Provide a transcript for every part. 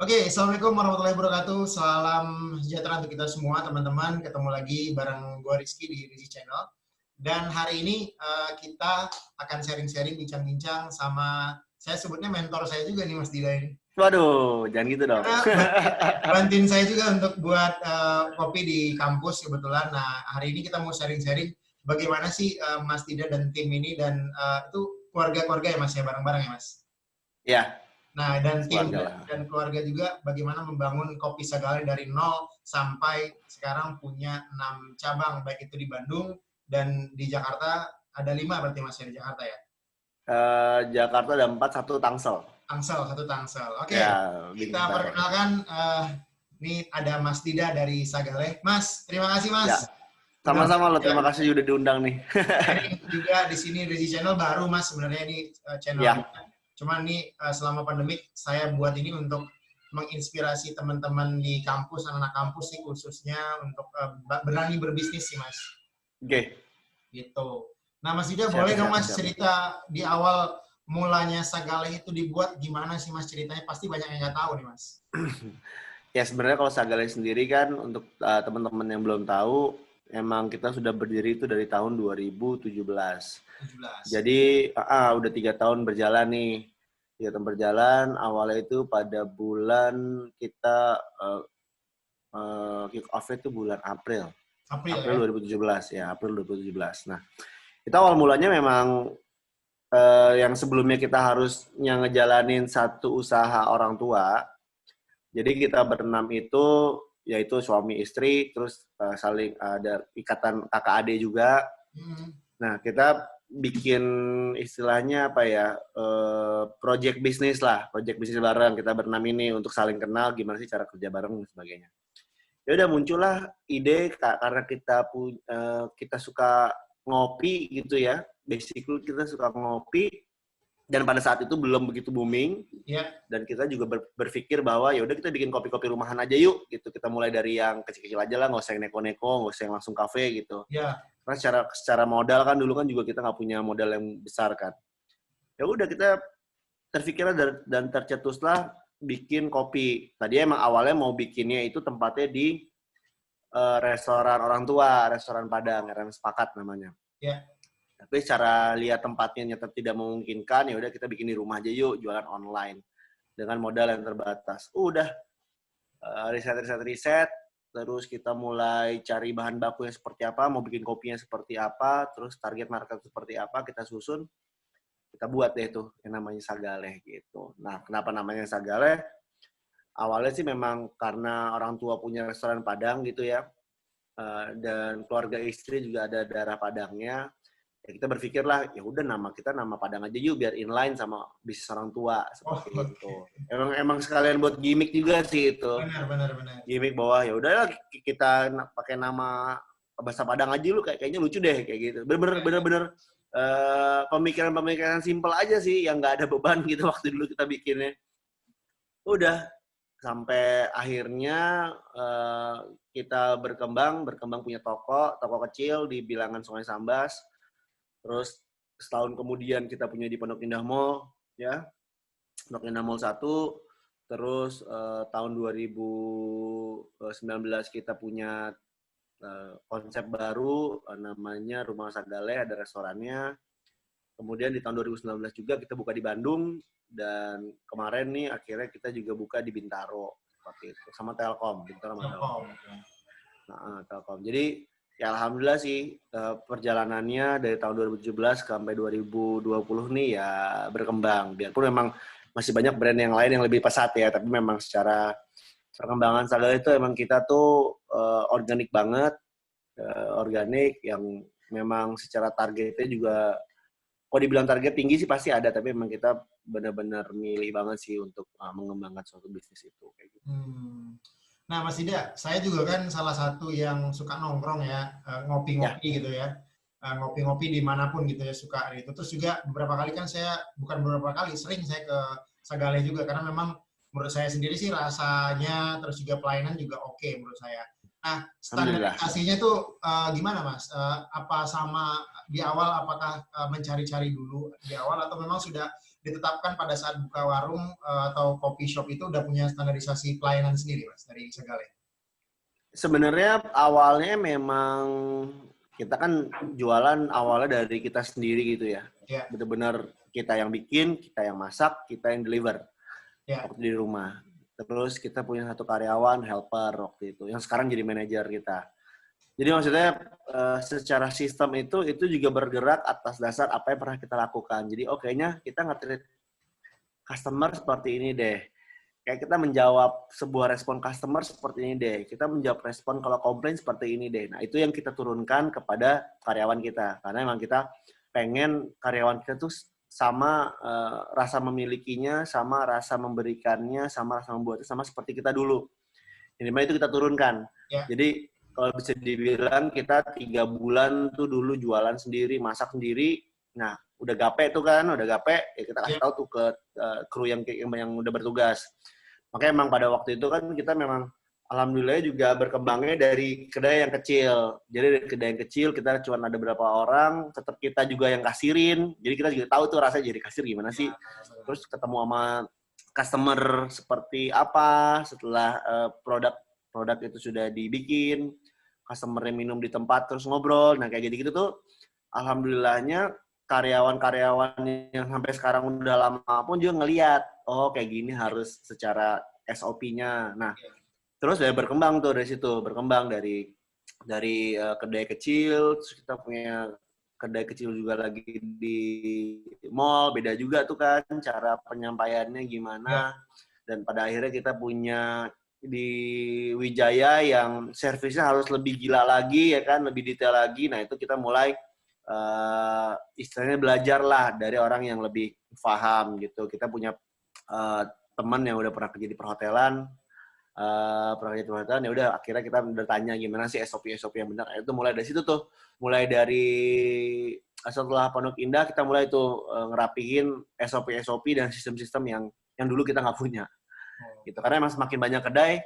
Oke, Assalamualaikum warahmatullahi wabarakatuh. Salam sejahtera untuk kita semua, teman-teman. Ketemu lagi bareng gue Rizky di Rizky Channel. Dan hari ini kita akan sharing-sharing, bincang-bincang sama, saya sebutnya mentor saya juga nih, Mas Dida ini. Waduh, jangan gitu dong. Karena bantuin saya juga untuk buat kopi di kampus kebetulan. Nah, hari ini kita mau sharing-sharing bagaimana sih Mas Dida dan tim ini, dan itu keluarga-keluarga ya Mas, ya, bareng-bareng ya Mas? Ya, Nah, dan tim keluarga lah. dan keluarga juga bagaimana membangun Kopi Sagale dari nol sampai sekarang punya 6 cabang, baik itu di Bandung dan di Jakarta. Ada 5 berarti Mas ya di Jakarta ya? Jakarta ada 4, 1 Tangsel. Tangsel, 1 Tangsel. Oke, Ya, kita Bintar. perkenalkan, ini ada Mas Dida dari Sagale. Mas, terima kasih Mas. Ya, Udah sama-sama lo. bersedia Terima kasih udah diundang nih. sharing juga di sini di channel baru Mas, sebenarnya ini channel Ya, kita. Cuman nih selama pandemik saya buat ini untuk menginspirasi teman-teman di kampus, anak-anak kampus sih khususnya untuk berani berbisnis sih Mas. oke. Gitu. Nah Mas Dida, Siap, boleh dong siap, Mas siap. cerita di awal mulanya Sagale itu dibuat gimana sih Mas ceritanya? Pasti banyak yang nggak tahu nih Mas. Ya, sebenarnya kalau Sagale sendiri kan untuk teman-teman yang belum tahu, emang kita sudah berdiri itu dari tahun 2017. 17. Jadi, udah 3 tahun berjalan nih. 3 tahun berjalan, awalnya itu pada bulan kita kick off itu bulan April. April April ya? 2017 ya, April 2017. Nah, kita awal mulanya memang yang sebelumnya kita harusnya ngejalanin satu usaha orang tua. Jadi kita berenam itu yaitu suami istri, terus saling ada ikatan kakak adik juga. Nah, kita bikin istilahnya apa ya, project bisnis lah, project bisnis bareng kita berenam ini untuk saling kenal gimana sih cara kerja bareng dan sebagainya. Ya udah muncullah ide karena kita suka ngopi gitu ya, basically kita suka ngopi dan pada saat itu belum begitu booming. Iya. Dan kita juga berpikir bahwa ya udah kita bikin kopi-kopi rumahan aja yuk gitu, kita mulai dari yang kecil-kecil aja lah, nggak usah yang neko-neko, nggak usah yang langsung kafe gitu. Iya. Karena secara modal kan dulu kan juga kita nggak punya modal yang besar kan. Ya udah kita terpikirlah dan tercetuslah bikin kopi. Tadi emang awalnya mau bikinnya itu tempatnya di restoran orang tua, restoran Padang, yang sepakat namanya. Iya. Tapi secara lihat tempatnya nyata tidak memungkinkan, ya udah kita bikin di rumah aja yuk, jualan online dengan modal yang terbatas. Udah riset, terus kita mulai cari bahan bakunya seperti apa, mau bikin kopinya seperti apa, terus target market seperti apa, kita susun, kita buat deh tuh yang namanya Sagale gitu. Nah, kenapa namanya Sagale? Awalnya sih memang karena orang tua punya restoran Padang gitu ya, dan keluarga istri juga ada darah Padangnya. Ya kita berpikirlah, ya udah nama kita nama Padang aja yuk biar inline sama bisnis orang tua seperti itu. Emang sekalian buat gimmick juga sih itu. Benar. Gimmick bahwa ya udahlah kita pakai nama bahasa Padang aja lu kayaknya lucu deh kayak gitu. Bener-bener pemikiran simpel aja sih yang nggak ada beban gitu waktu dulu kita bikinnya. Udah sampai akhirnya kita berkembang punya toko kecil di bilangan Sungai Sambas. Terus setahun kemudian kita punya di Pondok Indah Mall, ya. Pondok Indah Mall 1. Terus tahun 2019 kita punya konsep baru namanya Rumah Sagale, ada restorannya. Kemudian di tahun 2019 juga kita buka di Bandung, dan kemarin nih akhirnya kita juga buka di Bintaro seperti itu sama Telkom, Bintaro sama Telkom. Nah, Telkom. Jadi ya alhamdulillah sih perjalanannya dari tahun 2017 sampai 2020 nih ya berkembang. Biarpun memang masih banyak brand yang lain yang lebih pesat ya, tapi memang secara perkembangan Sagale itu emang kita tuh organik banget, organik yang memang secara targetnya juga, kalau dibilang target tinggi sih pasti ada, tapi memang kita benar-benar milih banget sih untuk mengembangkan suatu bisnis itu kayak gitu. Nah, Mas Dida, saya juga kan salah satu yang suka nongkrong ya, ngopi-ngopi Ya. gitu ya. Ngopi-ngopi dimanapun gitu ya, suka gitu. Terus juga beberapa kali kan sering saya ke Sagale juga, karena memang menurut saya sendiri sih rasanya, terus juga pelayanan juga oke menurut saya. Nah, standarisasinya tuh gimana Mas? Apa sama di awal, apakah mencari-cari dulu di awal, atau memang sudah ditetapkan pada saat buka warung atau coffee shop itu udah punya standarisasi pelayanan sendiri, Mas, dari Sagale? Sebenarnya awalnya memang kita kan jualan awalnya dari kita sendiri gitu ya. Ya, Benar-benar kita yang bikin, kita yang masak, kita yang deliver ya, waktu di rumah. Terus kita punya satu karyawan helper waktu itu, yang sekarang jadi manajer kita. Jadi maksudnya secara sistem itu juga bergerak atas dasar apa yang pernah kita lakukan. Jadi kayaknya kita nge-treat customer seperti ini deh. Kayak kita menjawab sebuah respon customer seperti ini deh. Kita menjawab respon kalau komplain seperti ini deh. Nah, itu yang kita turunkan kepada karyawan kita. Karena memang kita pengen karyawan kita tuh sama rasa memilikinya, sama rasa memberikannya, sama rasa membuatnya, sama seperti kita dulu. Jadi itu kita turunkan. ya. Jadi kalau bisa dibilang kita 3 bulan tuh dulu jualan sendiri, masak sendiri. Nah, udah gape tuh kan, udah gape, ya kita kasih tahu tuh ke kru yang udah bertugas. Makanya emang pada waktu itu kan kita memang alhamdulillah juga berkembangnya dari kedai yang kecil. Jadi dari kedai yang kecil kita cuma ada berapa orang, tetap kita juga yang kasirin. Jadi kita juga tahu tuh rasanya jadi kasir gimana sih. Terus ketemu sama customer seperti apa setelah produk itu sudah dibikin, customer-nya minum di tempat terus ngobrol. Nah, kayak gitu-gitu tuh alhamdulillahnya karyawan-karyawan yang sampai sekarang udah lama pun juga ngelihat, oh kayak gini harus secara SOP-nya. Nah, terus ya berkembang tuh dari situ, berkembang dari kedai kecil, terus kita punya kedai kecil juga lagi di mall, beda juga tuh kan cara penyampaiannya gimana. Dan pada akhirnya kita punya di Wijaya yang servisnya harus lebih gila lagi ya kan, lebih detail lagi. Nah, itu kita mulai istilahnya belajar lah dari orang yang lebih paham gitu. Kita punya teman yang udah pernah kerja di perhotelan, ya udah akhirnya kita bertanya gimana sih SOP yang benar. Itu mulai dari situ tuh, mulai dari setelah Pondok Indah kita mulai tuh ngerapihin SOP dan sistem-sistem yang dulu kita nggak punya gitu. Karena emang semakin banyak kedai,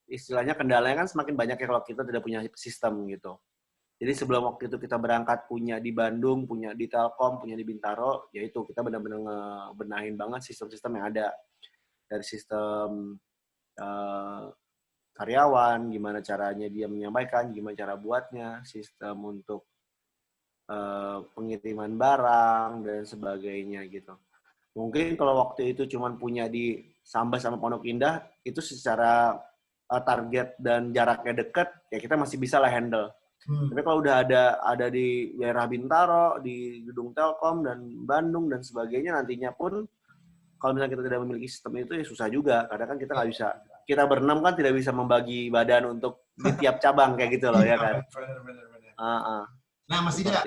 istilahnya kendalanya kan semakin banyak ya kalau kita tidak punya sistem gitu. Jadi sebelum waktu itu kita berangkat punya di Bandung, punya di Telkom, punya di Bintaro, yaitu kita benar-benar ngebenahin banget sistem-sistem yang ada. Dari sistem karyawan, gimana caranya dia menyampaikan, gimana cara buatnya, sistem untuk pengiriman barang, dan sebagainya gitu. Mungkin kalau waktu itu cuma punya di Sambas sama Pondok Indah, itu secara target dan jaraknya dekat, ya kita masih bisa lah handle. Tapi kalau udah ada di daerah Bintaro, di gedung Telkom dan Bandung dan sebagainya, nantinya pun kalau misalnya kita tidak memiliki sistem itu ya susah juga. Karena kan kita nggak bisa, kita berenam kan tidak bisa membagi badan untuk di tiap cabang kayak gitu loh ya kan. Benar. Nah, Mas Ida,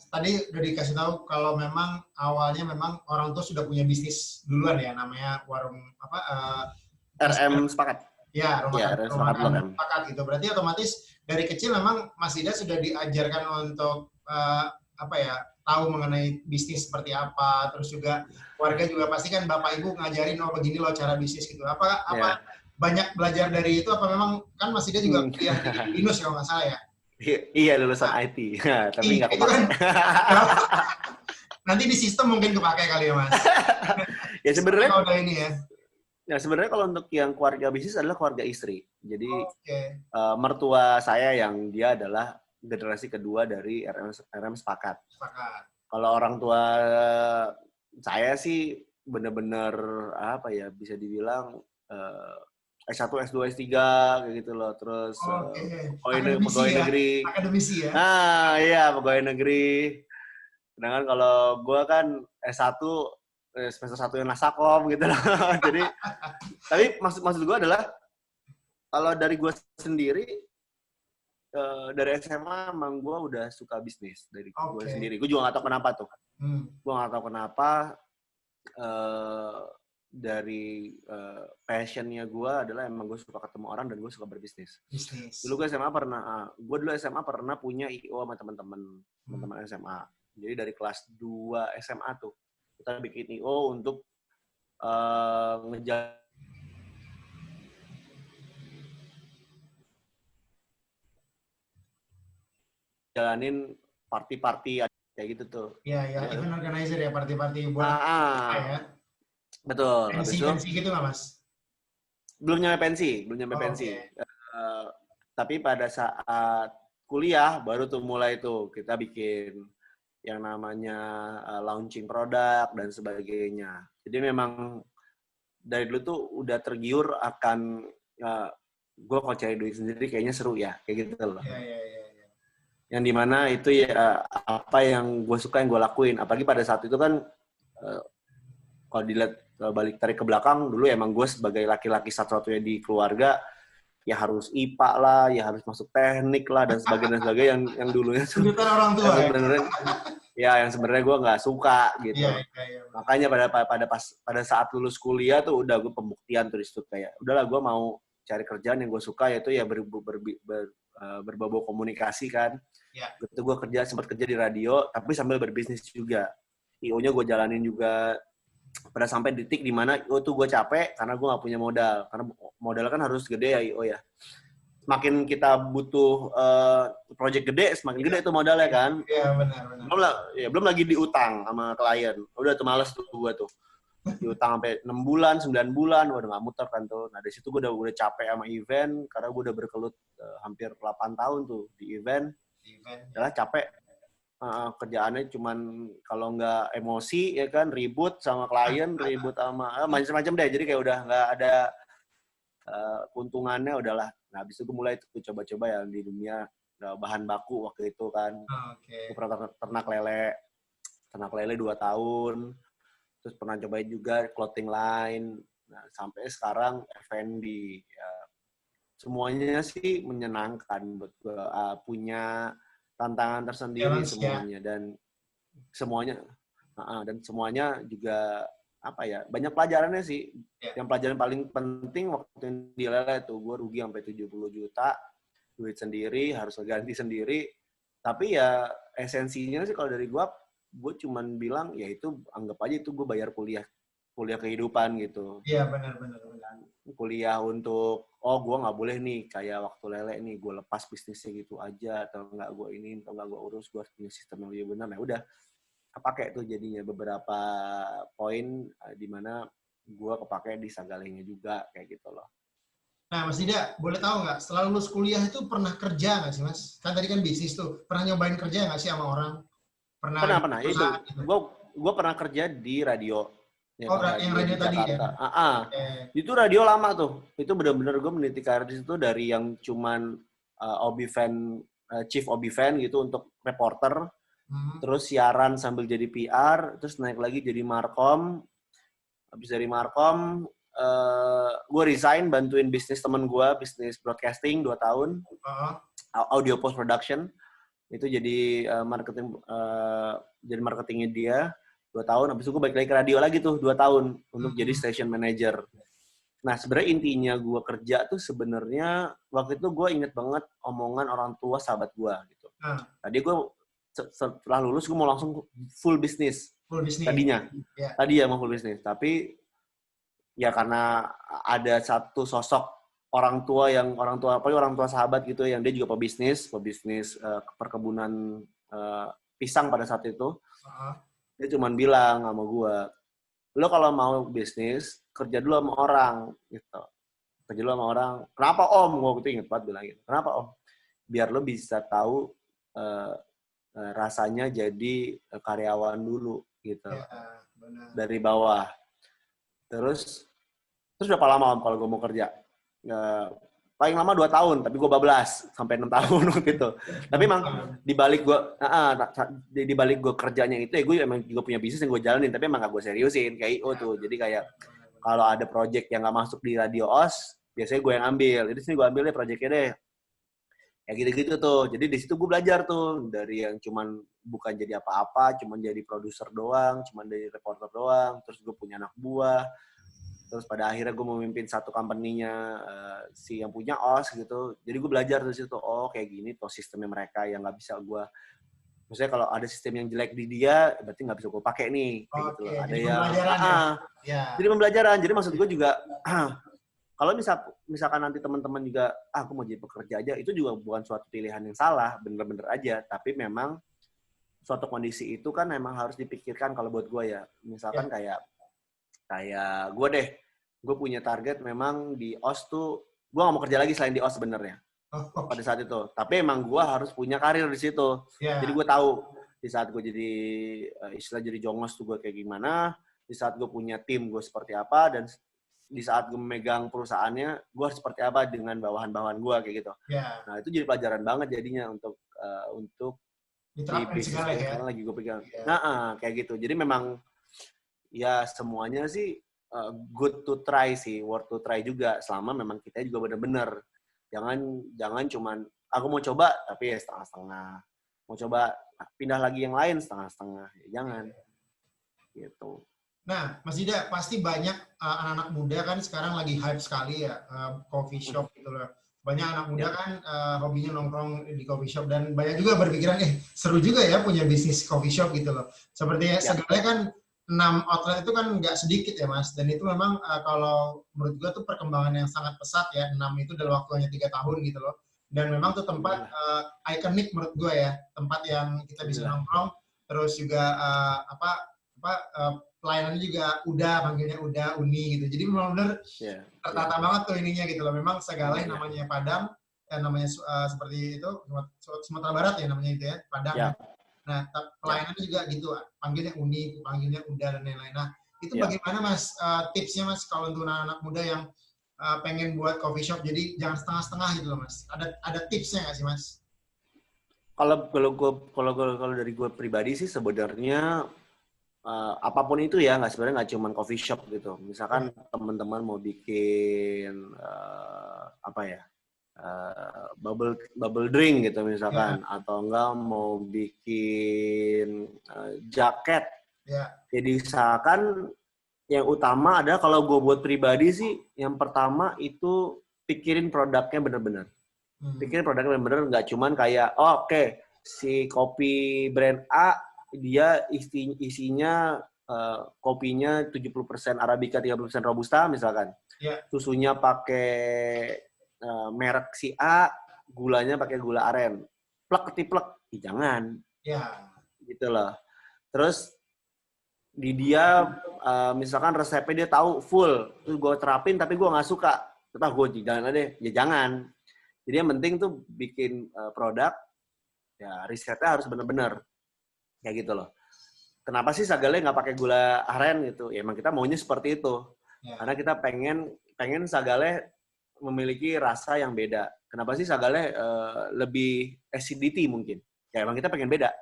tadi udah dikasih tahu kalau memang awalnya memang orang tua sudah punya bisnis duluan ya, namanya warung apa? RM Sepakat. Ya, rumah RM Sepakat gitu. Berarti otomatis dari kecil memang Mas Ida sudah diajarkan untuk apa ya, tahu mengenai bisnis seperti apa. Terus juga warga juga pasti kan Bapak Ibu ngajarin, oh begini loh cara bisnis gitu. Apa banyak belajar dari itu? Apa memang kan Mas Ida juga kuliah di BINUS kalau nggak salah ya? Iya, lulusan IT, tapi nggak kepake. Kan, nanti di sistem mungkin kepake kali ya, Mas. Ya sebenarnya kalau ini ya. Ya sebenarnya kalau untuk yang keluarga bisnis adalah keluarga istri. Jadi mertua saya yang dia adalah generasi kedua dari RM Sepakat. Kalau orang tua saya sih benar-benar apa ya, bisa dibilang S1, S2, S3 kayak gitu loh. Terus pegawai negeri. Akademisi ya. Nah, iya pegawai negeri. Sedangkan kalau gue kan S1 semester 1 yang nasakom gitu loh. Jadi tapi maksud gue adalah kalau dari gue sendiri dari SMA emang gue udah suka bisnis dari gue sendiri. Gue juga nggak tahu kenapa tuh. Gue nggak tahu kenapa dari passionnya gue adalah emang gue suka ketemu orang dan gue suka berbisnis. Dulu gue SMA pernah punya IO sama teman-teman SMA. Jadi dari kelas 2 SMA tuh kita bikin IO untuk ngejalanin party-party kayak gitu tuh. Iya, ya, event organizer ya, party-party buat ya. Betul. Habis itu Pensi gitu nggak, Mas? belum nyampe pensi, belum nyampe Oh, pensi. oke. Tapi pada saat kuliah baru tuh mulai tuh kita bikin yang namanya launching produk dan sebagainya. Jadi memang dari dulu tuh udah tergiur akan gue kalau cari duit sendiri kayaknya seru ya, kayak gitu loh. Iya, iya, iya. Yang dimana itu ya apa yang gue suka yang gue lakuin. Apalagi pada saat itu kan kalau dilihat balik tarik ke belakang, dulu emang gue sebagai laki-laki satu-satunya di keluarga, ya harus IPA lah, ya harus masuk teknik lah, dan sebagainya yang dulunya tuh. Tuntutan orang tua yang sebenarnya gue nggak suka gitu. Iya, iya, iya. Makanya pada saat lulus kuliah tuh udah gue pembuktian tuh di situ kayak, udahlah gue mau cari kerjaan yang gue suka, yaitu ya berbau komunikasi kan. Ya. Gitu gue sempat kerja di radio, tapi sambil berbisnis juga. IO-nya gue jalanin juga. Pada sampai titik di mana IO tuh gue capek karena gue nggak punya modal. Karena modal kan harus gede ya IO ya. Semakin kita butuh project gede, semakin gede itu modalnya kan. Iya, benar. Belum lagi diutang sama klien. Udah tuh males tuh gue tuh. Diutang sampai 6 bulan, 9 bulan, udah nggak muter kan tuh. Nah, dari situ gue udah capek sama event, karena gue udah berkelut hampir 8 tahun tuh di event. Adalah capek. Kerjaannya cuman kalau nggak emosi ya kan, ribut sama klien, ribut sama macam-macam deh. Jadi kayak udah nggak ada keuntungannya, udahlah. Nah, habis itu gue mulai tuh coba-coba ya di dunia bahan baku waktu itu kan. Gue pernah ternak lele 2 tahun. Terus pernah cobain juga clothing line. Nah, sampai sekarang F&B. Ya, semuanya sih menyenangkan buat gue. Punya tantangan tersendiri semuanya. Dan semuanya juga apa ya, banyak pelajarannya sih. Yang pelajaran paling penting waktu di lele tuh gue rugi sampai 70 juta, duit sendiri, harus ganti sendiri. Tapi ya esensinya sih kalau dari gue cuman bilang ya itu anggap aja itu gue bayar kuliah kehidupan gitu. Iya, benar. Kuliah untuk gue nggak boleh nih kayak waktu lele nih gue lepas bisnisnya gitu aja, atau nggak gue urus, gue harus punya sistem yang lebih benar. Nah udah kepake tuh jadinya beberapa poin di mana gue kepake di Sagalenya juga kayak gitu loh. Nah, Mas Dida, boleh tahu nggak, setelah lulus kuliah itu pernah kerja nggak sih, Mas? Kan tadi kan bisnis tuh, pernah nyobain kerja nggak sih sama orang? Pernah. Itu. Gue pernah kerja di radio. Ya, yang radio tadi ya? Itu radio lama tuh. Itu benar-benar gue meniti karir di situ dari yang cuman chief obi fan gitu untuk reporter. Terus siaran sambil jadi PR, terus naik lagi jadi markom. Habis dari markom, gue resign bantuin bisnis temen gue, bisnis broadcasting 2 tahun. Audio post production. Itu jadi marketingnya dia 2 tahun. Habis itu gue balik lagi ke radio lagi tuh 2 tahun untuk jadi station manager. Nah, sebenarnya intinya gue kerja tuh sebenarnya waktu itu gue inget banget omongan orang tua sahabat gue gitu. Tadi gue setelah lulus gue mau langsung full bisnis. Tadinya. Yeah. Tadi ya mau full bisnis. Tapi ya karena ada satu sosok orang tua sahabat gitu yang dia juga pebisnis perkebunan pisang pada saat itu. Dia cuma bilang sama gue, lo kalau mau bisnis kerja dulu sama orang gitu. Kerja dulu sama orang. Kenapa om? Gue inget banget bilang gitu. Kenapa om? Biar lo bisa tahu rasanya jadi karyawan dulu gitu. Ya, dari bawah. Terus berapa lama om kalau gue mau kerja? Paling lama 2 tahun, tapi gue bablas sampai 6 tahun gitu. Tapi emang di balik gue kerjanya itu ya gue emang juga punya bisnis yang gue jalanin, tapi emang gak gue seriusin kayak IO tuh. Jadi kayak kalau ada project yang gak masuk di radio OS, biasanya gue yang ambil. Jadi sini gue ambil deh projectnya deh. Ya gitu-gitu tuh. Jadi di situ gue belajar tuh dari yang cuman bukan jadi apa-apa, cuman jadi produser doang, cuman jadi reporter doang, terus gue punya anak buah. Terus pada akhirnya gue memimpin satu company-nya si yang punya OS gitu. Jadi gue belajar dari situ, kayak gini tuh sistemnya mereka yang nggak bisa gue. Maksudnya kalau ada sistem yang jelek di dia, berarti nggak bisa gue pakai nih. Kayak gitu loh. Ada yang jadi pembelajaran. Jadi maksud gue juga kalau misalkan nanti teman-teman juga aku mau jadi pekerja aja, itu juga bukan suatu pilihan yang salah, bener-bener aja. Tapi memang suatu kondisi itu kan emang harus dipikirkan kalau buat gue ya. Misalkan kayak gue deh, gue punya target memang di OS tuh, gue gak mau kerja lagi selain di OS sebenarnya pada saat itu. Tapi emang gue harus punya karir di situ. Jadi gue tahu di saat gue jadi istilah jadi jongos tuh gue kayak gimana, di saat gue punya tim gue seperti apa, dan di saat gue memegang perusahaannya gue harus seperti apa dengan bawahan-bawahan gue kayak gitu. Nah itu jadi pelajaran banget jadinya untuk di bisnis yang sekarang lagi gue pegang. Nah kayak gitu. Jadi memang ya semuanya sih good to try sih, worth to try juga selama memang kita juga benar-benar jangan cuman aku mau coba tapi ya setengah-setengah, mau coba pindah lagi yang lain setengah-setengah, ya jangan gitu. Nah, Mas Dida, pasti banyak anak-anak muda kan sekarang lagi hype sekali ya coffee shop gitu loh. Banyak anak muda kan hobinya nongkrong di coffee shop, dan banyak juga berpikiran seru juga ya punya bisnis coffee shop gitu loh. Seperti Sagale kan 6 outlet itu kan nggak sedikit ya Mas, dan itu memang kalau menurut gue tuh perkembangan yang sangat pesat ya, 6 itu dalam waktu hanya 3 tahun gitu loh. Dan memang tuh tempat ikonik menurut gue ya, tempat yang kita bisa nongkrong, terus juga pelayanannya juga panggilnya Uni gitu. Jadi benar-benar tertata banget tuh ininya gitu loh. Memang Sagale namanya Padang, namanya seperti itu, Sumatera Barat ya namanya itu ya, Padang. Nah, pelayanannya juga gitu, panggilnya Uni, panggilnya Uda, dan lain-lain. Nah, itu bagaimana Mas tipsnya Mas kalau untuk anak-anak muda yang pengen buat coffee shop, jadi jangan setengah-setengah gitu loh Mas. Ada tipsnya nggak sih Mas? Kalau dari gue pribadi sih sebenarnya apapun itu ya, sebenarnya nggak cuma coffee shop gitu. Misalkan teman-teman mau bikin bubble drink gitu misalkan, atau enggak mau bikin jaket. Jadi misalkan yang utama adalah kalau gue buat pribadi sih, yang pertama itu pikirin produknya bener-bener. Pikirin produknya bener-bener, nggak cuman kayak si kopi brand A dia isinya kopinya 70% Arabica, 30% Robusta misalkan. Susunya pakai merek si A, gulanya pakai gula aren. Plek ketiplek, jangan. Gitu loh. Terus di dia misalkan resepnya dia tahu full, terus gue terapin tapi gue nggak suka, tetap gue jangan deh, ya jangan. Jadi yang penting tuh bikin produk, ya risetnya harus bener-bener kayak gitu loh. Kenapa sih Sagale nggak pakai gula aren gitu? Ya emang kita maunya seperti itu. Karena kita pengen Sagale memiliki rasa yang beda. Kenapa sih Sagale lebih acidity mungkin? Ya emang kita pengen beda.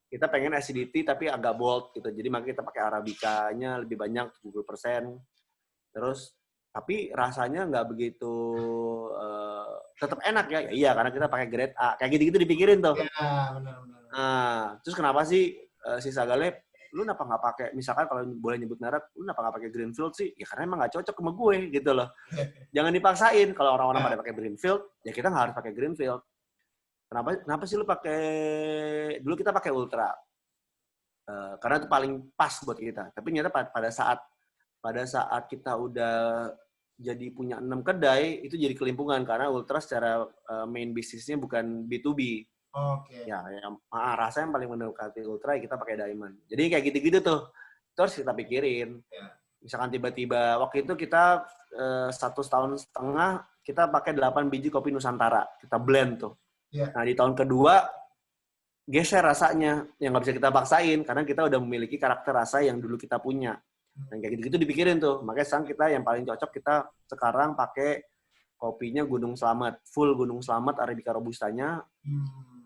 Kita pengen acidity tapi agak bold gitu. Jadi makanya kita pakai Arabicanya lebih banyak 70%. Terus tapi rasanya nggak begitu tetap enak ya. Iya karena kita pakai grade A. Kayak gitu-gitu dipikirin tuh. Benar-benar. Nah, terus kenapa sih si Sagale, lu kenapa nggak pakai, misalkan kalau boleh nyebut merek, lu kenapa nggak pakai Greenfield sih? Ya karena emang nggak cocok sama gue gitu loh. Jangan dipaksain. Kalau orang-orang pada pakai Greenfield, ya kita nggak harus pakai Greenfield. Kenapa sih lu pakai, dulu kita pakai Ultra. Karena itu paling pas buat kita. Tapi ternyata pada saat kita udah jadi punya 6 kedai, itu jadi kelimpungan karena Ultra secara main bisnisnya bukan B2B. Ya, rasanya yang paling mendekati Ultra kita pakai Diamond. Jadi kayak gitu-gitu tuh, terus kita pikirin. Misalkan tiba-tiba waktu itu kita 1 tahun setengah kita pakai 8 biji kopi Nusantara, kita blend tuh. Nah di tahun kedua geser rasanya, yang nggak bisa kita paksain karena kita udah memiliki karakter rasa yang dulu kita punya. Dan kayak gitu-gitu dipikirin tuh. Makanya sekarang kita yang paling cocok kita sekarang pakai kopinya Gunung Slamet, full Gunung Slamet Arabica Robustanya.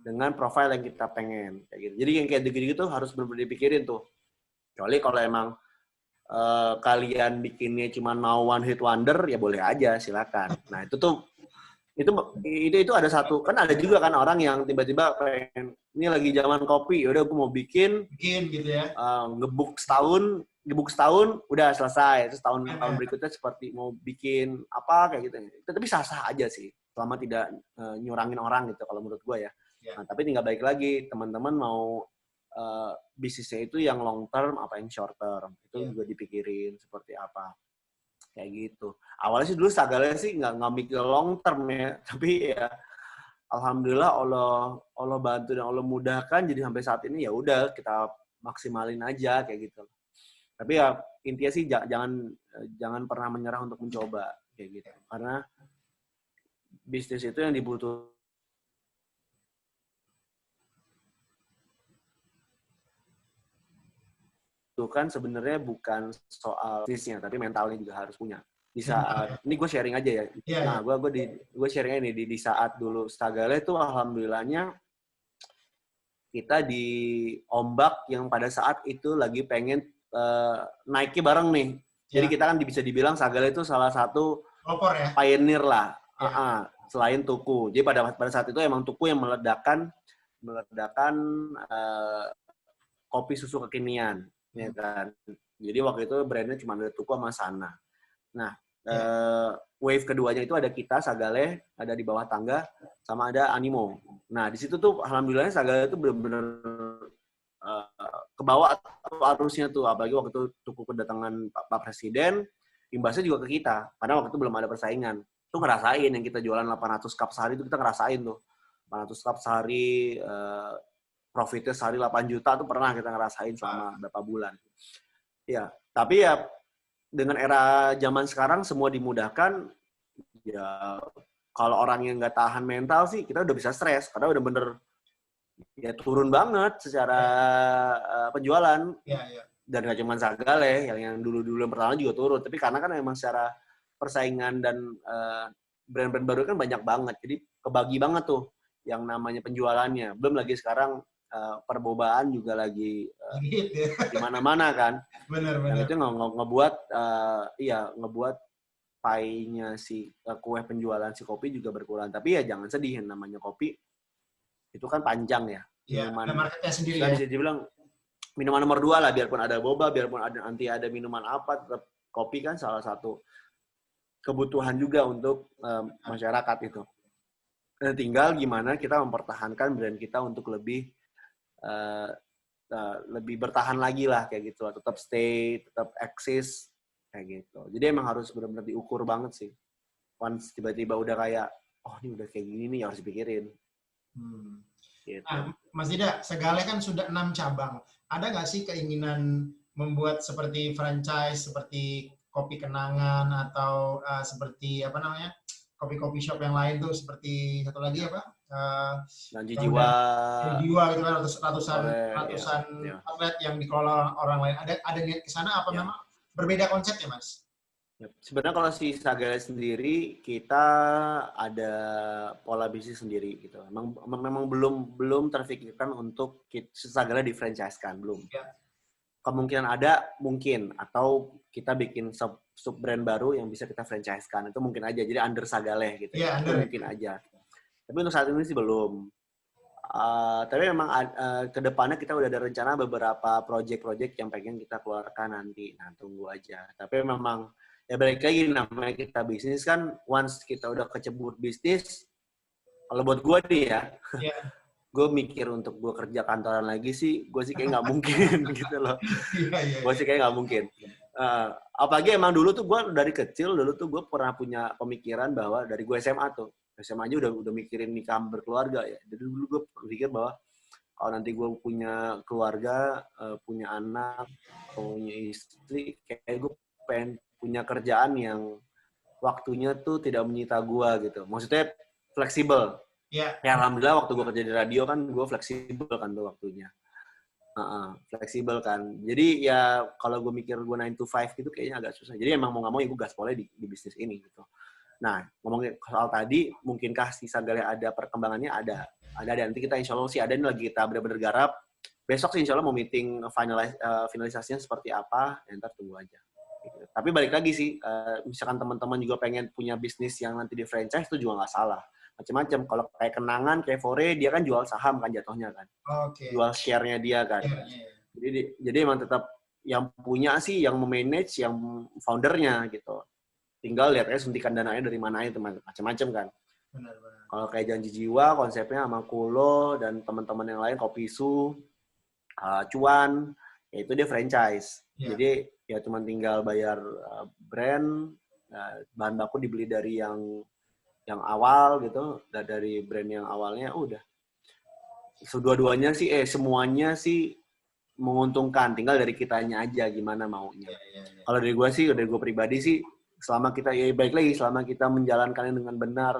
Dengan profil yang kita pengen kayak gitu. Jadi yang kayak gitu-gitu harus benar-benar dipikirin tuh. Kecuali kalau emang kalian bikinnya cuma mau one hit wonder ya boleh aja, silakan. Nah, itu ada satu, kan ada juga kan orang yang tiba-tiba pengen ini lagi zaman kopi, yaudah aku mau bikin gitu ya. Ngebuk setahun udah selesai. Terus tahun berikutnya seperti mau bikin apa kayak gitu. Tapi sah-sah aja sih selama tidak nyurangin orang gitu kalau menurut gue ya. Nah, tapi tinggal balik lagi, teman-teman mau bisnisnya itu yang long term apa yang short term. Itu juga dipikirin seperti apa. Kayak gitu. Awalnya sih dulu Sagale sih nggak mikir long term ya. Tapi ya alhamdulillah Allah bantu dan Allah mudahkan, jadi sampai saat ini ya udah kita maksimalin aja kayak gitu. Tapi ya intinya sih jangan pernah menyerah untuk mencoba kayak gitu. Karena bisnis itu yang dibutuhkan sebenarnya bukan soal bisnisnya, tapi mentalnya juga harus punya. Di saat ini gue sharing aja ya. Iya, Nah, iya. gue sharing ini di saat dulu Sagale itu alhamdulillahnya kita di ombak yang pada saat itu lagi pengen naiknya bareng nih. Jadi Ya. kita kan bisa dibilang Sagale itu salah satu Pelopor ya. pioneer lah. Ya. Selain Tuku. Jadi pada saat itu emang Tuku yang meledakkan kopi susu kekinian, ya kan. Jadi waktu itu brandnya cuma ada Tuku sama Sana. Nah, wave keduanya itu ada kita, Sagale, ada di bawah tangga, sama ada Animo. Nah, di situ tuh alhamdulillahnya Sagale itu benar-benar ke bawah arusnya tuh. Apalagi waktu itu Tuku kedatangan Pak Presiden, imbasnya juga ke kita. Karena waktu itu belum ada persaingan. Tuh ngerasain yang kita jualan 800 cup sehari itu kita ngerasain tuh. 800 cup sehari, profitnya sehari 8 juta tuh pernah kita ngerasain selama beberapa bulan. Ya, tapi ya dengan era zaman sekarang semua dimudahkan, ya kalau orang yang nggak tahan mental sih kita udah bisa stres karena udah bener ya turun banget secara penjualan. Iya, iya. Dan nggak cuma Sagale, yang dulu-dulu yang pertama juga turun. Tapi karena kan memang secara persaingan dan brand-brand baru kan banyak banget, jadi kebagi banget tuh yang namanya penjualannya. Belum lagi sekarang perbobaan juga lagi di mana-mana kan. Benar-benar. Yang itu ngebuat pie-nya si kue penjualan si kopi juga berkurang. Tapi ya jangan sedih, yang namanya kopi itu kan panjang ya. Iya, ada marketnya sendiri ya. ya. Bisa dibilang minuman nomor 2 lah, biarpun ada boba, biarpun nanti ada minuman apa, tetap kopi kan salah satu kebutuhan juga untuk masyarakat itu. Dan tinggal gimana kita mempertahankan brand kita untuk lebih bertahan lagi lah kayak gitu, tetap stay, tetap eksis kayak gitu. Jadi emang harus benar-benar diukur banget sih. Once tiba-tiba udah kayak, oh ini udah kayak gini nih, harus dipikirin. Gitu. Nah, Mas Dida, Sagale kan sudah 6 cabang. Ada nggak sih keinginan membuat seperti franchise, seperti kopi kenangan, atau seperti apa namanya, kopi-kopi shop yang lain tuh, seperti satu lagi apa? Janji Jiwa gitu kan, ratusan outlet yang dikelola orang lain. Ada niat ke sana apa memang berbeda konsepnya, Mas? Sebenarnya kalau si Sagale sendiri kita ada pola bisnis sendiri gitu. Memang belum terfikirkan untuk Sagale di-franchise-kan, belum. Ya. Kemungkinan ada, mungkin, atau kita bikin sub brand baru yang bisa kita franchise-kan, itu mungkin aja. Jadi under Sagale gitu. Ya, itu mungkin aja. Tapi untuk saat ini sih belum. Tapi memang ke depannya kita udah ada rencana beberapa project-project yang pengen kita keluarkan nanti. Nah, tunggu aja. Tapi memang ya balik lagi, namanya kita bisnis kan, once kita udah kecebur bisnis, kalau buat gue nih ya, gue mikir untuk gue kerja kantoran lagi sih, gue sih kayak nggak mungkin gitu loh. Gue sih kayak nggak mungkin. Apalagi emang dulu tuh gue dari kecil, dulu tuh gue pernah punya pemikiran bahwa dari gue SMA aja udah mikirin nikah berkeluarga ya. Jadi dulu gue berpikir bahwa kalau nanti gue punya keluarga, punya anak, punya istri, kayak gue pengen punya kerjaan yang waktunya tuh tidak menyita gue gitu. Maksudnya fleksibel. Ya alhamdulillah waktu gue kerja di radio kan gue fleksibel kan tuh waktunya. Fleksibel kan. Jadi ya kalau gue mikir gue 9 to 5 gitu kayaknya agak susah. Jadi emang mau nggak mau ya gue gaspolnya di bisnis ini gitu. Nah, ngomongin soal tadi, mungkinkah si Sagale ada perkembangannya? Ada. Nanti kita insya Allah sih ada, ini lagi kita benar-benar garap. Besok sih insya Allah mau meeting finalisasinya seperti apa, ya ntar tunggu aja. Gitu. Tapi balik lagi sih, misalkan teman-teman juga pengen punya bisnis yang nanti di franchise, itu juga nggak salah. Macam-macam. Kalau kayak Kenangan, kayak Fore, dia kan jual saham kan jatuhnya kan. Jual share-nya dia kan. Jadi emang tetap yang punya sih, yang memanage, yang foundernya gitu. Tinggal lihat aja suntikan dananya dari mana itu, macam-macam kan. Benar-benar. Kalau kayak Janji Jiwa, konsepnya sama Kulo dan teman-teman yang lain, Kopisu, Cuan, ya itu dia franchise. Jadi ya cuma tinggal bayar brand, bahan baku dibeli dari yang yang awal gitu, dari brand yang awalnya udah. Dua-duanya sih, semuanya sih menguntungkan. Tinggal dari kitanya aja gimana maunya. Kalau dari gue sih, dari gue pribadi sih, selama kita, ya baik lagi, selama kita menjalankannya dengan benar,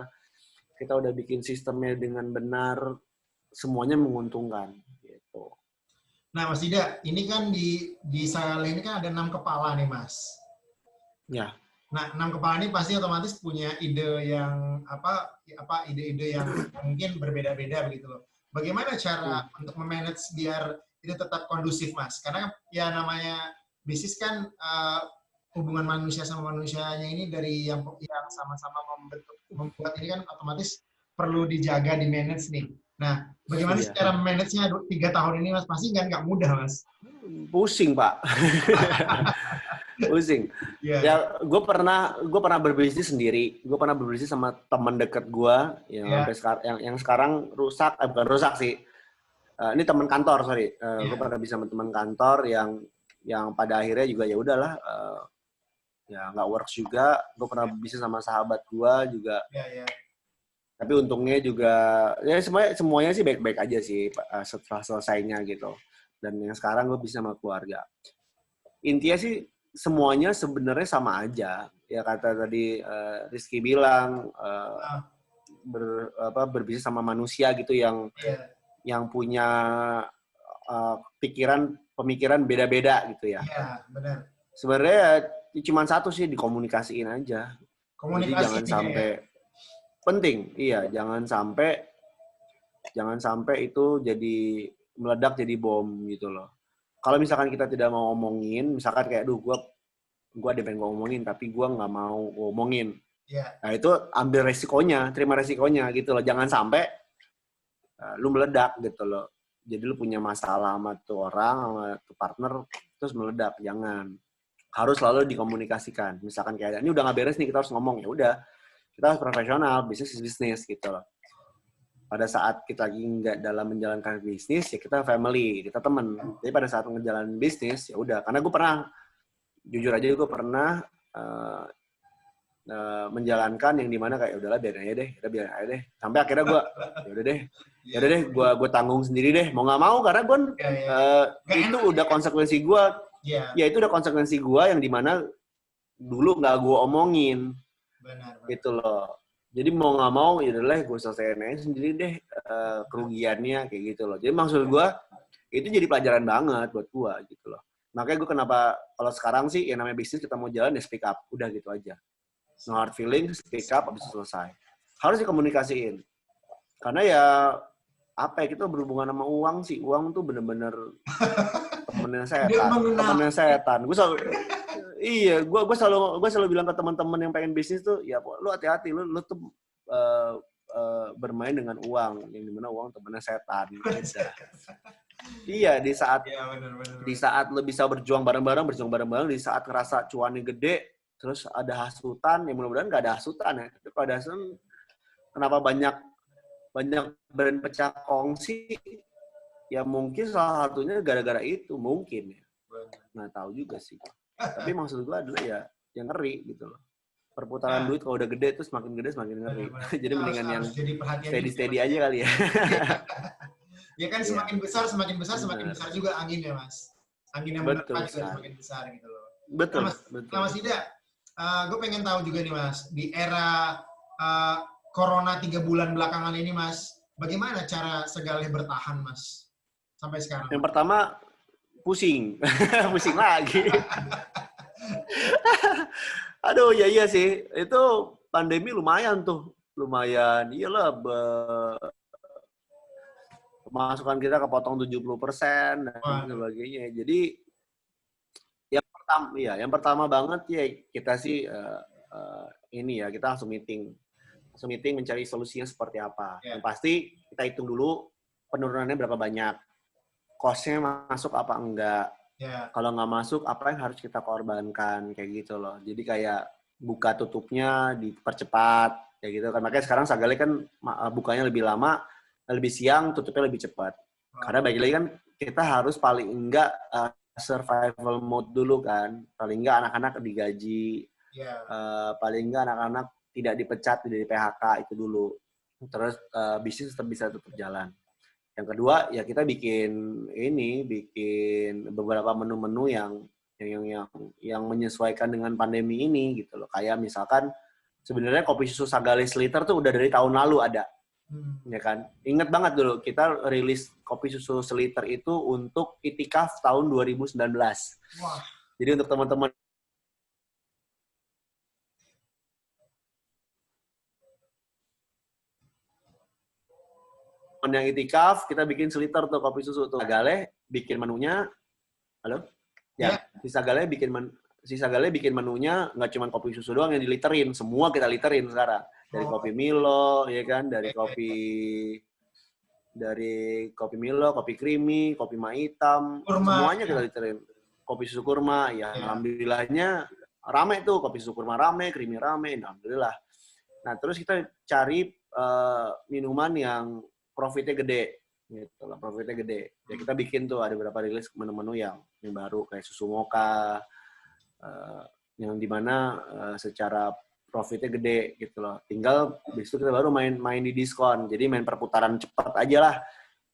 kita udah bikin sistemnya dengan benar, semuanya menguntungkan. Gitu. Nah, Mas Dida, ini kan di Sagale ini kan ada 6 kepala nih, Mas. Ya. Nah, 6 kepala ini pasti otomatis punya ide yang ide-ide yang mungkin berbeda-beda begitu loh. Bagaimana cara untuk memanage biar itu tetap kondusif, Mas? Karena ya namanya bisnis kan hubungan manusia sama manusianya ini dari yang sama-sama membuat ini kan otomatis perlu dijaga, di manage nih. Nah, bagaimana sih cara manage-nya 3 tahun ini, Mas? Pasti nggak mudah, Mas. Pusing, Pak. Pusing. Ya, gue pernah berbisnis sendiri. Gue pernah berbisnis sama teman dekat gue yang sampai sekarang, yang sekarang rusak, bukan rusak sih. Ini teman kantor, sorry. Gue pernah bisa sama teman kantor yang pada akhirnya juga ya udahlah, ya nggak works juga. Gue pernah bisnis sama sahabat gue juga. Tapi untungnya juga ya semuanya sih baik-baik aja sih setelah selesainya gitu. Dan yang sekarang gue bisa sama keluarga. Intinya sih semuanya sebenarnya sama aja. Ya kata tadi Rizky bilang berbisnis sama manusia gitu yang punya pemikiran beda-beda gitu ya. Iya, benar. Sebenarnya cuma satu sih, dikomunikasiin aja. Jadi jangan sampai penting, iya, jangan sampai itu jadi meledak jadi bom gitu loh. Kalau misalkan kita tidak mau ngomongin, misalkan kayak, gue ada pengen ngomongin, tapi gue nggak mau ngomongin. Nah itu ambil resikonya, terima resikonya gitu loh. Jangan sampai lu meledak gitu loh. Jadi lu punya masalah sama tuh orang, sama tuh partner, terus meledak. Jangan. Harus selalu dikomunikasikan. Misalkan kayak, ini udah nggak beres nih, kita harus ngomong. Ya udah, kita harus profesional, bisnis is bisnis gitu loh. Pada saat kita lagi nggak dalam menjalankan bisnis, ya kita family, kita temen. Jadi pada saat ngejalanin bisnis, ya udah. Karena gue pernah, jujur aja gue pernah menjalankan yang dimana kayak udahlah biarin aja deh. Sampai akhirnya gue, ya udah deh, gue tanggung sendiri deh. Mau nggak mau karena gue itu udah konsekuensi gue. Ya itu udah konsekuensi gue yang dimana dulu nggak gue omongin. Benar. Gitu loh. Jadi mau nggak mau, ya udahlah gue selesaiin aja sendiri deh kerugiannya kayak gitu loh. Jadi maksud gue itu jadi pelajaran banget buat gue gitu loh. Makanya gue kenapa kalau sekarang sih yang namanya bisnis kita mau jalan ya speak up, udah gitu aja. No hard feelings, speak up, habis selesai. Harus dikomunikasiin. Karena ya apa ya, kita berhubungan sama uang sih. Uang tuh bener-bener temennya setan. Gue selalu gue selalu bilang ke teman-teman yang pengen bisnis tuh, ya lu hati-hati, lu tuh bermain dengan uang, yang dimana uang temennya setan. Iya, di saat lu bisa berjuang bareng-bareng, di saat ngerasa cuannya gede, terus ada hasutan, ya mudah-mudahan nggak ada hasutan ya. Tapi kalau ada hasutan, kenapa banyak brand pecah kongsi? Ya mungkin salah satunya gara-gara itu, mungkin ya. Nggak tahu juga sih. Tapi maksud gue adalah ya yang ngeri gitu loh. Perputaran duit kalau udah gede tuh semakin ngeri. Jadi mendingan yang steady aja kali ya. Ya kan semakin besar juga anginnya, Mas. Angin yang menerpa juga semakin besar gitu loh. Betul. Nah, Mas Dida, gue pengen tahu juga nih, Mas, di era Corona 3 bulan belakangan ini, Mas, bagaimana cara Segale bertahan, Mas, sampai sekarang? Yang pertama, pusing. Pusing lagi. Aduh, iya sih. Itu pandemi lumayan tuh. Lumayan. Iyalah, pemasukan kita kepotong 70% dan sebagainya. Jadi, yang pertama banget ya kita sih kita langsung meeting mencari solusinya seperti apa. Yang pasti kita hitung dulu penurunannya berapa banyak, cost-nya masuk apa enggak. Kalau nggak masuk, apa yang harus kita korbankan kayak gitu loh. Jadi kayak buka tutupnya dipercepat kayak gitu kan. Makanya sekarang Sagale kan bukanya lebih lama, lebih siang, tutupnya lebih cepat. Karena bagi lagi kan kita harus paling enggak survival mode dulu kan. Paling enggak anak-anak digaji. Paling enggak anak-anak tidak dipecat, tidak di PHK itu dulu. Terus bisnis tetap jalan. Yang kedua ya kita bikin beberapa menu-menu yang menyesuaikan dengan pandemi ini gitu loh. Kayak misalkan sebenarnya kopi susu Sagales liter tuh udah dari tahun lalu ada. Ya kan? Ingat banget dulu kita rilis kopi susu seliter itu untuk Itikaf tahun 2019. Wah. Jadi untuk teman-teman yang Itikaf, kita bikin seliter tuh kopi susu tuh. Sagale bikin menunya. Halo? Ya, si Sagale bikin menunya nggak cuma kopi susu doang yang diliterin, semua kita literin sekarang. Dari kopi Milo, ya kan, dari kopi Milo, kopi creamy, kopi mah hitam, semuanya kita literin. Kopi susu kurma, ya alhamdulillahnya rame tuh, kopi susu kurma rame, creamy rame, alhamdulillah. Nah, terus kita cari minuman yang profitnya gede, gitu lah, profitnya gede. Ya kita bikin tuh ada beberapa rilis menu-menu yang baru kayak susu mocha, yang dimana secara profitnya gede gitu loh. Tinggal habis itu kita baru main di diskon. Jadi main perputaran cepat aja lah.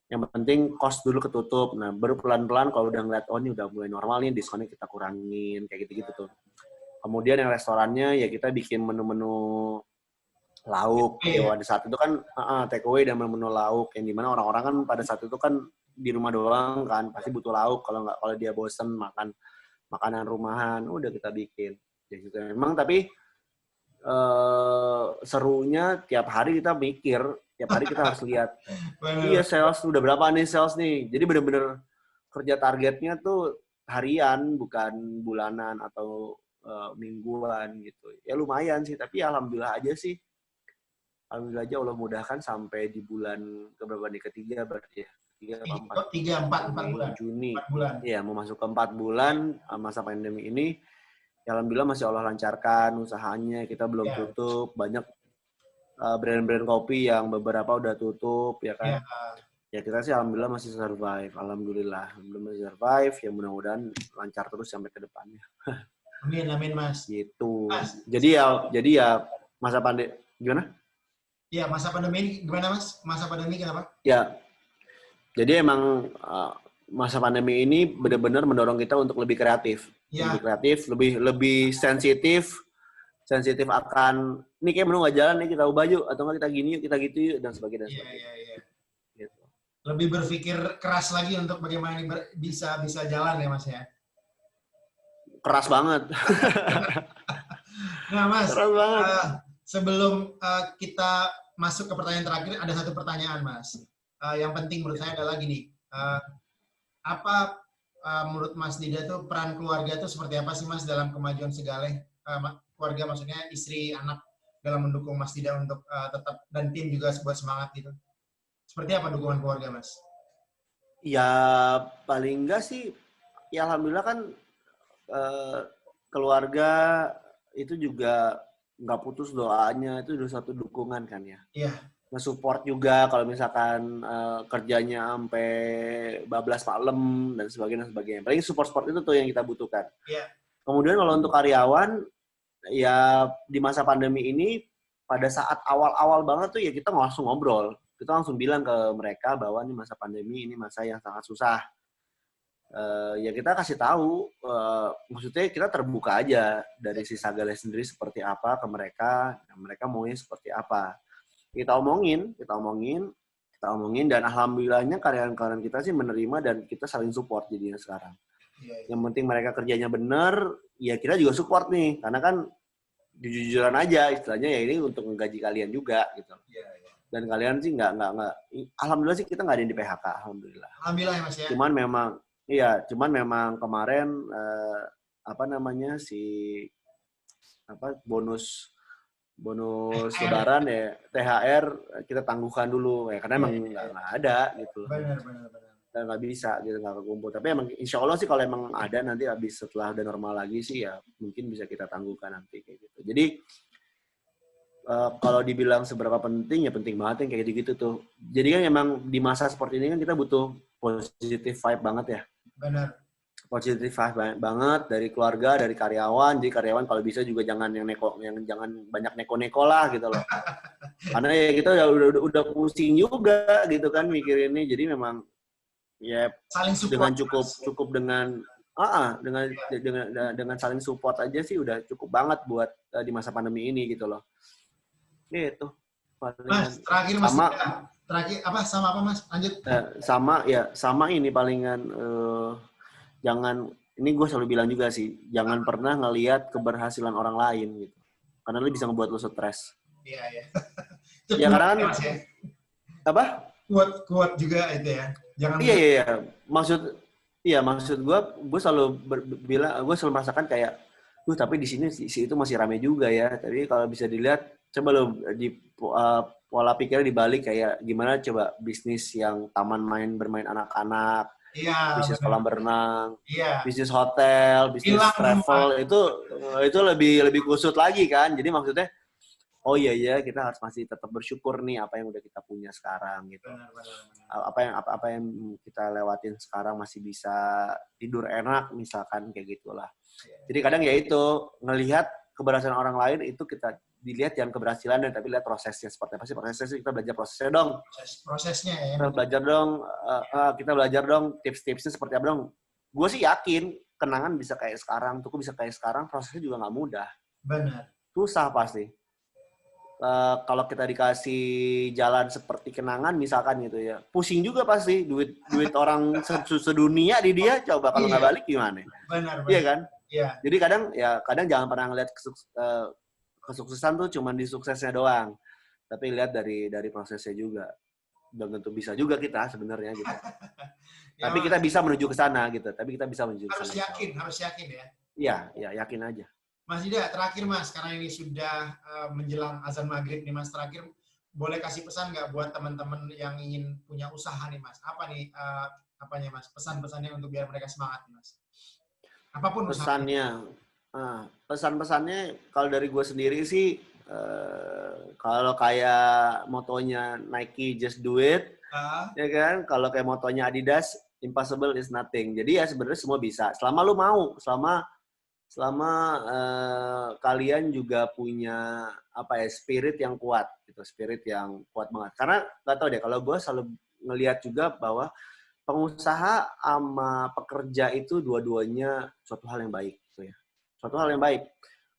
Yang penting cost dulu ketutup. Nah, baru pelan-pelan kalau udah ngeliat oh ini udah mulai normal nih, diskonnya kita kurangin kayak gitu-gitu tuh. Kemudian yang restorannya ya kita bikin menu-menu lauk. Ya, pada saat itu kan take away dan menu lauk yang dimana orang-orang kan pada saat itu kan di rumah doang kan pasti butuh lauk kalau dia bosen makan makanan rumahan udah kita bikin. Ya gitu. Memang tapi serunya tiap hari kita mikir, tiap hari kita harus lihat. Iya sales udah berapa nih sales nih. Jadi bener-bener kerja targetnya tuh harian bukan bulanan atau mingguan gitu. Ya lumayan sih tapi alhamdulillah aja sih. Alhamdulillah aja Allah mudahkan sampai di bulan keberapa nih ketiga berarti ya. 4 bulan. Juni. 4 bulan. Iya, mau masuk ke 4 bulan masa pandemi ini. Ya alhamdulillah masih Allah lancarkan usahanya, kita belum tutup. Banyak brand-brand kopi yang beberapa udah tutup ya kan. Ya kita sih alhamdulillah masih survive. Alhamdulillah masih survive. Ya mudah-mudahan lancar terus sampai ke depannya. Amin Mas. Gitu. Mas. Jadi ya masa pandemi gimana? Iya, masa pandemi ini gimana Mas? Masa pandemi kenapa? Ya, jadi emang masa pandemi ini benar-benar mendorong kita untuk lebih kreatif. Ya. Lebih kreatif, lebih sensitif akan, ini kayak menu nggak jalan nih, kita ubah yuk, atau nggak kita gini yuk, kita gitu yuk, dan sebagainya. Iya. Gitu. Lebih berpikir keras lagi untuk bagaimana ini bisa jalan ya Mas ya? Keras banget. Nah Mas, keras banget. Sebelum kita masuk ke pertanyaan terakhir, ada satu pertanyaan, Mas. Yang penting menurut saya adalah gini, apa menurut Mas Dida tuh peran keluarga tuh seperti apa sih Mas dalam kemajuan Sagale? Keluarga maksudnya istri, anak dalam mendukung Mas Dida untuk tetap dan tim juga buat semangat gitu. Seperti apa dukungan keluarga, Mas? Ya paling enggak sih, ya alhamdulillah kan keluarga itu juga nggak putus doanya, itu udah satu dukungan kan ya. Iya. Nge-support juga kalau misalkan kerjanya sampai bablas malam dan sebagainya. Paling support itu tuh yang kita butuhkan. Iya. Kemudian kalau untuk karyawan, ya di masa pandemi ini, pada saat awal-awal banget tuh ya kita langsung ngobrol. Kita langsung bilang ke mereka bahwa ini masa pandemi, ini masa yang sangat susah. Ya kita kasih tahu, maksudnya kita terbuka aja dari si Sagale sendiri seperti apa ke mereka, dan mereka maunya seperti apa. Kita omongin, dan alhamdulillahnya karyawan-karyawan kita sih menerima dan kita saling support jadinya sekarang. Yang penting mereka kerjanya bener, ya kita juga support nih, karena kan jujur-jujuran aja istilahnya ya ini untuk menggaji kalian juga gitu. Dan kalian sih nggak, alhamdulillah sih kita nggak ada yang di PHK, alhamdulillah. Alhamdulillah ya Mas ya. Cuman memang kemarin bonus lebaran ya THR kita tangguhkan dulu ya karena emang nggak ada gitu. Benar. Dan nggak bisa gitu, nggak kekumpul. Tapi emang insya Allah sih kalau emang ada nanti habis setelah udah normal lagi sih ya mungkin bisa kita tangguhkan nanti kayak gitu. Jadi kalau dibilang seberapa penting ya penting banget yang kayak gitu-gitu tuh. Jadi kan emang di masa seperti ini kan kita butuh positive vibe banget ya. Benar. positif banget dari keluarga, dari karyawan. Jadi karyawan kalau bisa juga jangan jangan banyak neko-neko lah gitu loh. Karena ya kita udah pusing juga gitu kan mikir ini. Jadi memang ya Saling dengan support. cukup dengan saling support aja sih udah cukup banget buat di masa pandemi ini gitu loh. Gitu. Mas, terakhir Mas, terakhir sama apa Mas? Lanjut. Sama ini palingan jangan, ini gue selalu bilang juga sih, jangan pernah ngelihat keberhasilan orang lain gitu. Karena lu bisa ngebuat lu stres. Iya, iya. Ya karena kan ya. apa? Kuat juga itu ya. Jangan Iya. Maksud gue selalu gue selalu merasakan kayak, tapi di sini si itu masih rame juga ya. Tapi kalau bisa dilihat, coba lo di pola pikirnya dibalik kayak gimana coba bisnis yang taman bermain anak-anak, bisnis kolam berenang, bisnis hotel, bisnis travel itu lebih kusut lagi kan. Jadi maksudnya oh iya kita harus masih tetap bersyukur nih apa yang udah kita punya sekarang gitu. Apa yang kita lewatin sekarang masih bisa tidur enak misalkan kayak gitulah. Jadi kadang ya itu ngelihat keberhasilan orang lain itu kita dilihat jangan keberhasilannya tapi lihat prosesnya seperti apa sih prosesnya, kita belajar prosesnya dong. Prosesnya ya. Kita belajar dong tips-tipsnya seperti apa dong. Gue sih yakin kenangan bisa kayak sekarang, Tuku bisa kayak sekarang, prosesnya juga nggak mudah. Benar. Susah pasti. Kalau kita dikasih jalan seperti kenangan misalkan gitu ya, pusing juga pasti duit orang sedunia di dia, coba kalau nggak balik gimana? Benar. Iya kan? Iya. Jadi kadang jangan pernah ngeliat kesuksesan tuh cuma di suksesnya doang, tapi lihat dari prosesnya juga. Belum tentu bisa juga kita sebenarnya gitu. Ya, tapi kita bisa menuju ke sana gitu. Harus yakin ya. Iya, yakin aja. Mas Dida, terakhir Mas, karena ini sudah menjelang azan maghrib nih Mas, terakhir boleh kasih pesan nggak buat teman-teman yang ingin punya usaha nih Mas? Apa nih apanya Mas? Pesan-pesannya untuk biar mereka semangat nih Mas. Apapun pesannya. Pesan-pesannya kalau dari gue sendiri sih kalau kayak motonya Nike just do it, ya kan? Kalau kayak motonya Adidas impossible is nothing. Jadi ya sebenarnya semua bisa. Selama lu mau, selama kalian juga punya spirit yang kuat gitu, spirit yang kuat banget. Karena nggak tahu deh, kalau gue selalu ngelihat juga bahwa pengusaha sama pekerja itu dua-duanya suatu hal yang baik gitu ya. Suatu hal yang baik.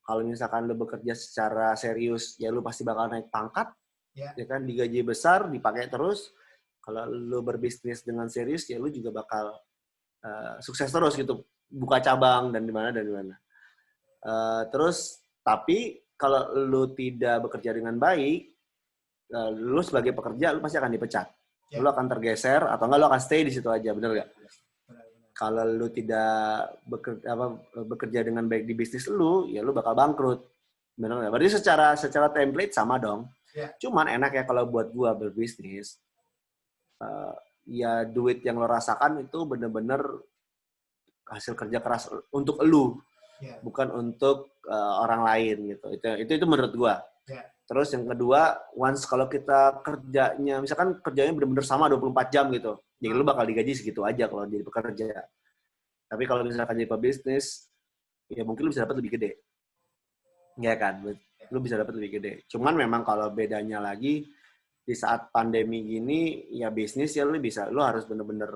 Kalau misalkan lu bekerja secara serius, ya lu pasti bakal naik pangkat, ya kan, digaji besar, dipakai terus. Kalau lu berbisnis dengan serius, ya lu juga bakal sukses terus gitu, buka cabang dan di mana. Terus tapi kalau lu tidak bekerja dengan baik, lu sebagai pekerja lu pasti akan dipecat. Lu akan tergeser atau enggak lu akan stay di situ aja, bener nggak? Kalau lu tidak bekerja dengan baik di bisnis lu, ya lu bakal bangkrut. Bener nggak? Berarti secara template sama dong. Cuman enak ya kalau buat gua berbisnis, ya duit yang lo rasakan itu bener-bener hasil kerja keras untuk lu. Bukan untuk orang lain gitu. Itu menurut gua. Terus yang kedua, once kalau kita kerjanya, misalkan kerjanya benar-benar sama 24 jam gitu, jadi lu bakal digaji segitu aja kalau jadi pekerja. Tapi kalau misalkan jadi pebisnis, ya mungkin lu bisa dapat lebih gede. Ya kan? Lu bisa dapat lebih gede. Cuman memang kalau bedanya lagi, di saat pandemi gini, ya bisnis ya lu harus bener-bener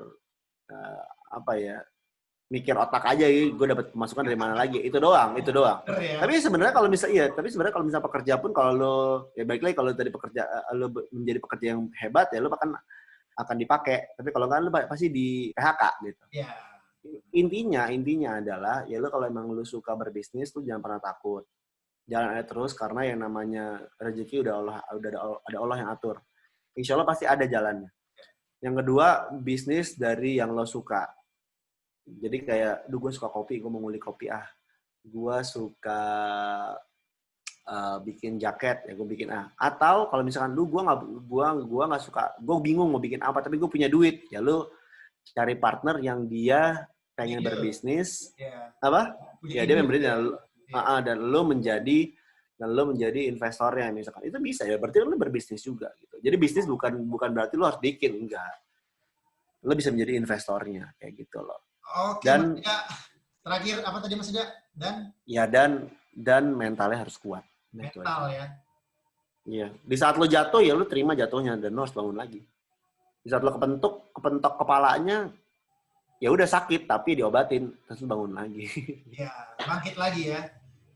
mikir otak aja, gue dapat pemasukan dari mana lagi, itu doang. Tapi sebenarnya kalau misalnya pekerja pun, kalau lo ya baik lagi, kalau dari lo menjadi pekerja yang hebat ya lo akan dipakai, tapi kalau nggak lo pasti di PHK gitu. Intinya adalah ya lo kalau emang lo suka berbisnis tuh jangan pernah takut, jalan aja terus, karena yang namanya rezeki udah ada Allah yang atur. Insya Allah pasti ada jalannya. Yang kedua, bisnis dari yang lo suka. Jadi kayak, gue suka kopi, gue mau ngulik kopi gue suka bikin jaket, ya gue bikin Atau kalau misalkan gue nggak suka, gue bingung mau bikin apa, tapi gue punya duit, ya lu cari partner yang dia pengen berbisnis, dia memberi dan lu menjadi investornya misalkan, itu bisa ya, berarti lu berbisnis juga gitu. Jadi bisnis bukan berarti lu harus bikin, enggak. Lu bisa menjadi investornya kayak gitu loh. Oke, Dan Mas Ida. Terakhir apa tadi Mas Ida? Dan ya dan mentalnya harus kuat. Nah, itu aja. mental ya. Iya. Di saat lo jatuh ya lo terima jatuhnya dan lo harus bangun lagi. Di saat lo kepentok kepalanya, ya udah sakit tapi diobatin terus lo bangun lagi. Ya, bangkit lagi ya.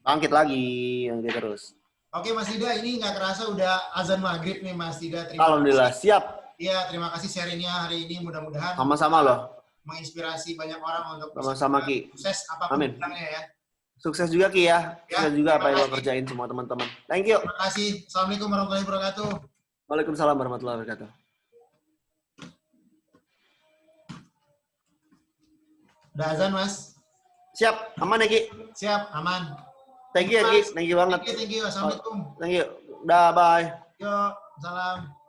Bangkit lagi yang dia terus. Oke Mas Ida, ini nggak kerasa udah azan maghrib nih Mas Ida. Terima Alhamdulillah kasih. siap. Iya, terima kasih sharingnya hari ini. Mudah-mudahan Sama-sama loh. menginspirasi banyak orang untuk Sama-sama Ki. sukses apapun Amin. bidangnya ya. Sukses juga Ki ya. Ya, Sukses juga apa yang lo terima kasih. kerjain semua teman-teman. Thank you. Terima kasih. Assalamualaikum warahmatullahi wabarakatuh. Waalaikumsalam warahmatullahi wabarakatuh. Udah azan Mas? Siap, aman ya Ki? Siap, aman. Thank you ya Ki, thank you banget. Thank you. Assalamualaikum. Thank you. Dah, bye. Yo, salam.